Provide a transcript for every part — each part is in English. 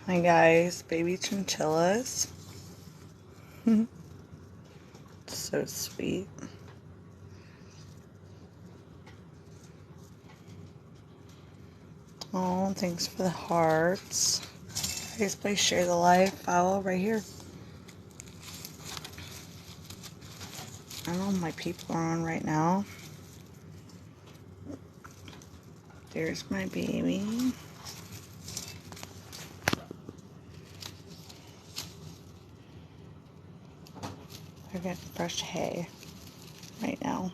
Hi guys, baby chinchillas. So sweet. Oh, thanks for the hearts. Guys, please share the live follow right here. I know my people are on right now. There's my baby. They're getting fresh hay right now.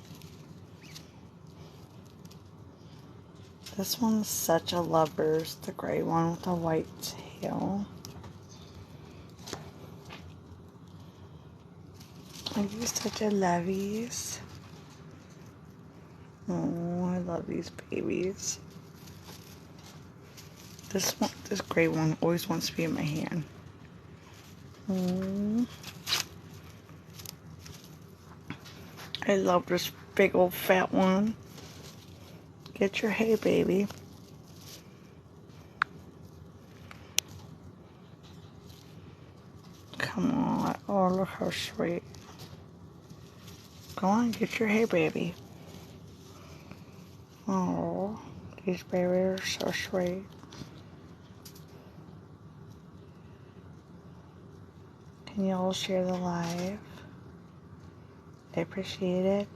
This one's such a lover, the gray one with the white tail. Are you such a lovies? Oh, I love these babies. This gray one always wants to be in my hand. Oh, I love this big old fat one. Get your hay, baby. Come on. Oh, look how sweet. Go on, get your hay, baby. Oh, these babies are so sweet. Can you all share the live? I appreciate it.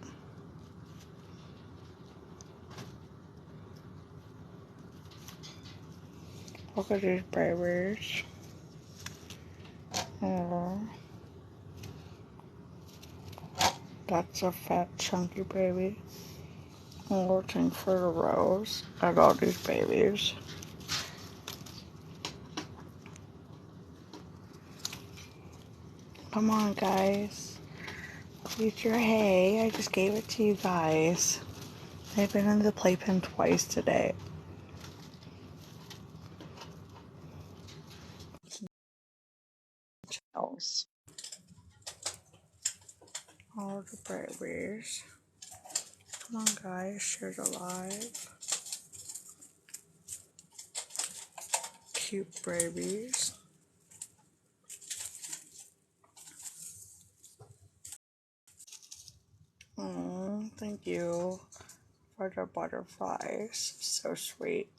Look at these babies. Oh, that's a fat, chunky baby. I'm looking for the rose at all these babies. Come on, guys. Eat your hay. I just gave it to you guys. They've been in the playpen twice today. Else. All the babies. Come on, guys. Share the live. Cute babies. Oh, thank you for the butterflies. So sweet.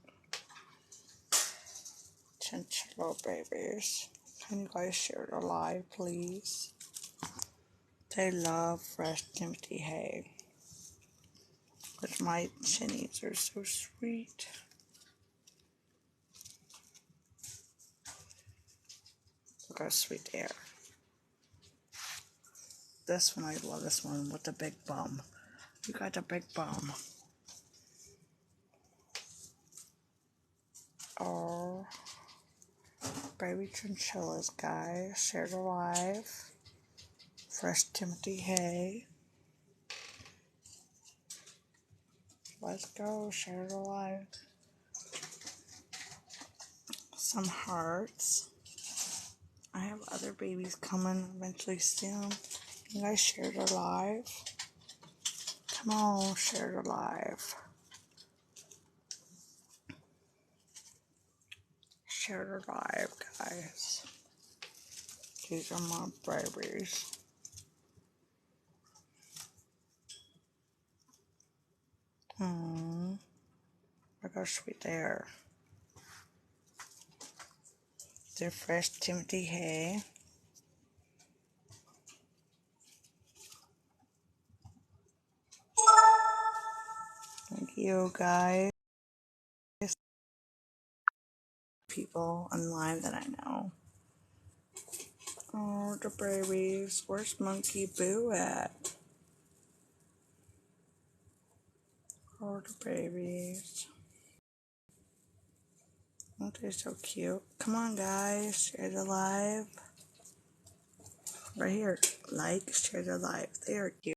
Chinchilla babies. Can you guys share the live, please? They love fresh empty hay. Because my chinnies are so sweet. Look how sweet they are. This one, I love this one with the big bum. You got the big bum. Oh, baby chinchillas, guys. Share the live. Fresh Timothy hay. Let's go. Share the live. Some hearts. I have other babies coming eventually soon. You guys share the live. Come on, share the live. Share the live, guys. These are my babies. Look how sweet they are. They're fresh Timothy hay. Thank you, guys. People online that I know. Oh, the babies. Where's Monkey Boo at? Oh, the babies. Aren't they so cute? Come on, guys. Share the live. Right here. Like, share the live. They are cute.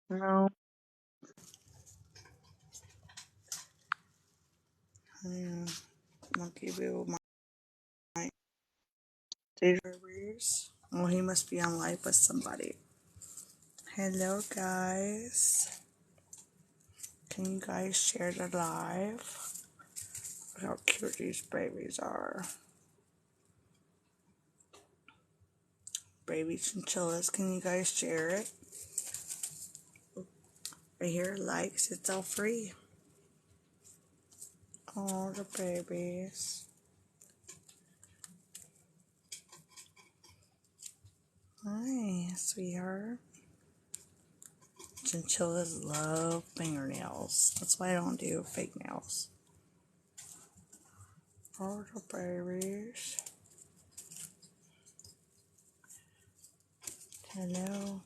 No. Monkey Boo. My babies. Oh, he must be on live with somebody. Hello, guys. Can you guys share the live? Look how cute these babies are. Baby chinchillas. Can you guys share it? Right here, likes. It's all free. Oh, the babies. Hi, sweetheart. Chinchillas love fingernails. That's why I don't do fake nails. Oh, the babies. Hello.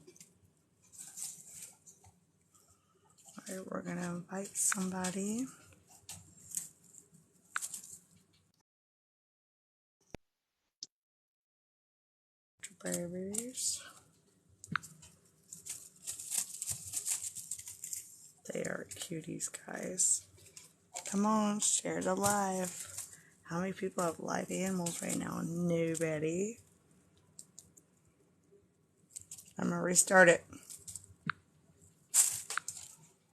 Alright, we're gonna invite somebody. The babies. They are cuties, guys. Come on, share the live. How many people have live animals right now? Nobody. I'm gonna restart it.